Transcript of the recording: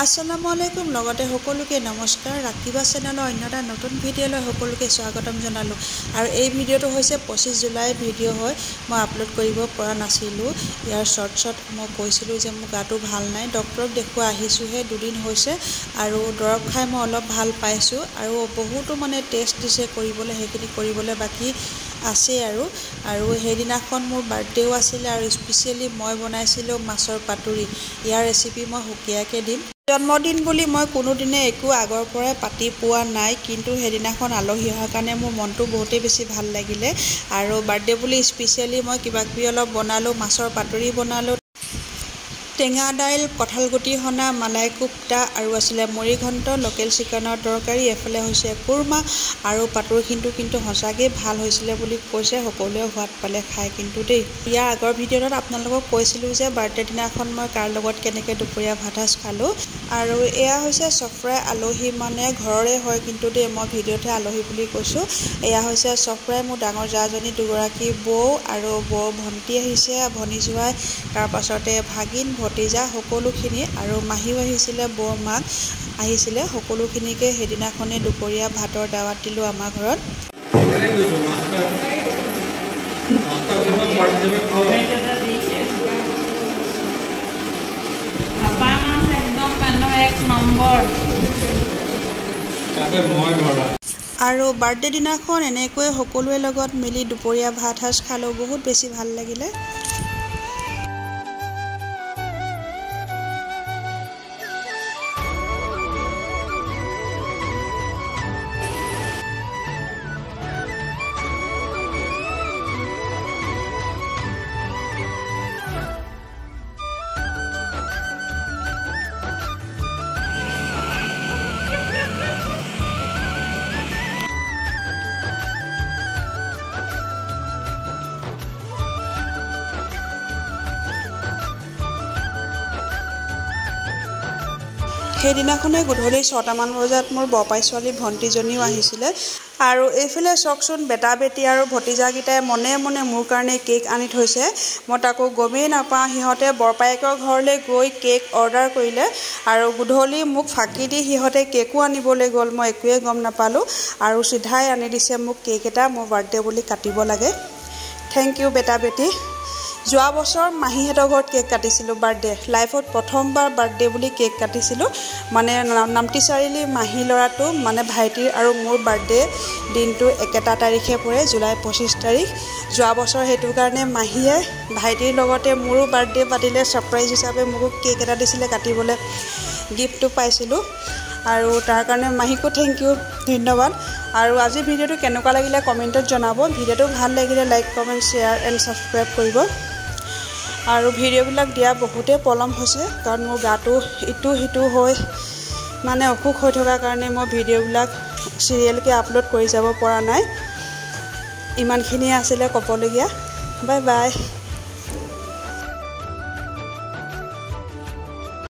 আসসালামু আলাইকুম লগতে সকলোকে নমস্কাৰ ৰাখিবা চেনেলৰ অন্য এটা নতুন ভিডিঅ'লৈ সকলোকে স্বাগতম জনালো আৰু এই ভিডিঅ'টো হৈছে 25 জুলাই ভিডিঅ' হয় মই আপলোড কৰিব পৰা নাছিলো ইয়াৰ শৰ্টছত মই কৈছিলো যে মোৰ গাটো ভাল নাই ডক্টৰক দেখুৱা আহিছোহে দুদিন হৈছে আৰু দৰব খাই মই অলপ ভাল পাইছো আৰু বহুতো মানে টেষ্ট দিছে কৰিবলৈ হেখিনি কৰিবলৈ বাকি আছে আৰু হেদিনাখন মোৰ বাৰ্থডেও আছিল আৰু স্পেশালি মই বনাইছিলো মাছৰ পাতুৰি ইয়াৰ ৰেচিপি মই হুকিয়াকে দিম জন্মদিন বুলি মই কোনোদিনে একো আগৰ পৰাই পাতি পোৱা নাই কিন্তু হেদিনাখন আলহী অহাৰ কাৰণে মোৰ মনটো বহুতেই বেছি ভাল লাগিলে আৰু বাৰ্থডে বুলি স্পেশালি মই কিবাকিবি অলপ বনালো মাছৰ পাতুৰি বনালো টেঙা দাইল কঁঠাল গুটি হনা মালাই কুপ্তা আৰু আছিলে মুড়ি ঘণ্ট লোকেল চিকেনৰ তৰকাৰী এফালে হৈছে কুৰমা আৰু পাতুৰিখিনটো কিন্তু হসাকে ভাল হৈছিলে বুলি কৈছে সকলোৱে হোৱাত পালে খাই কিন্তু দেই ইয়াৰ আগৰ ভিডিঅ'ত আপোনালোকক কৈছিলো যে বাৰ্থডে দিনাখন মই কাৰ লগত কেনেকৈ দুপৰীয়া ভাতসাজ খালো আৰু এয়া হৈছে সফৰাই আলহী মানে ঘৰৰে হয় কিন্তু দেই মই ভিডিঅ'তে আলহী বুলি কৈছো এয়া হৈছে সফৰাই মোৰ ডাঙৰ জাজনী দুগৰাকী বৌ আৰু বৌ ভণ্টি আহিছে ভনী জোৱাই তাৰ পাছতে ভাগিন ভতিজা সকলোখিনি আৰু মাহিও আহিছিলে বৰ মাক আহিছিলে সকলোখিনিকে হেদিনাখনে দুপৰীয়া ভাতৰ দাৱাত দিলো আমাৰ ঘৰত আৰু বাৰ্থডে দিনাখন এনেকৈ সকলোৰে লগত মিলি দুপৰীয়া ভাতসাজ খালো বহুত বেছি ভাল লাগিলে সেইদিনাখনে গধূলি 6টা মান বজাত মোৰ বপাই ছোৱালী ভণ্টিজনীও আহিছিলে আৰু এইফালে চকচোন বেটা বেটি আৰু ভতিজাগিটাই মনে মনে মোৰ কাৰণে কেক আনি থৈছে মই তাকো গমেই নাপাওঁ সিহঁতে বৰপায়েকৰ ঘৰলৈ গৈ কেক অৰ্ডাৰ কৰিলে আৰু গধূলি মোক ফাঁকি দি সিহঁতে কেকো আনিবলৈ গ'ল মই একোৱে গম নাপালো আৰু সিধাই আনি দিছে মোক কেক এটা মোৰ বাৰ্থডে বুলি কাটিব লাগে থ্যাংক ইউ বেটা বেটি যোৱা বছৰ মাহীহেতৰ ঘৰত কেক কাটিছিলো বাৰ্থডে লাইফত প্ৰথমবাৰ বাৰ্থডে বুলি কেক কাটিছিলো মানে নামটি চাৰিলি মাহী লৰাটো মানে ভাইটিৰ আৰু মোৰ বাৰ্থডে দিনটো একেটা তাৰিখে পৰে জুলাই 25 তাৰিখ যোৱা বছৰ হেতু কাৰণে মাহীয়ে ভাইটিৰ লগতে মোৰো বাৰ্থডে পাতিলে সাৰপ্ৰাইজ হিচাপে মোক কেক এটা দিছিলে কাটিবলৈ গিফ্টটো পাইছিলো আৰু তাৰ কাৰণে মাহীকো থ্যাংক ইউ ধন্যবাদ আৰু আজি ভিডিঅ'টো কেনেকুৱা লাগিলে কমেন্টত জনাব ভিডিঅ'টো ভাল লাগিলে like comment share and subscribe কৰিব আৰু ভিডিঅ'বিলাক দিয়া বহুতে পলম হৈছে কাৰণ মোৰ গাটো ইটো হিটো হৈ মানে অসুখ হৈ থকা কাৰণে মই ভিডিঅ'বিলাক সিৰিয়েলকে আপলোড কৰি যাব পৰা নাই ইমানখিনি আছিলে ক'বলগীয়া বাই বাই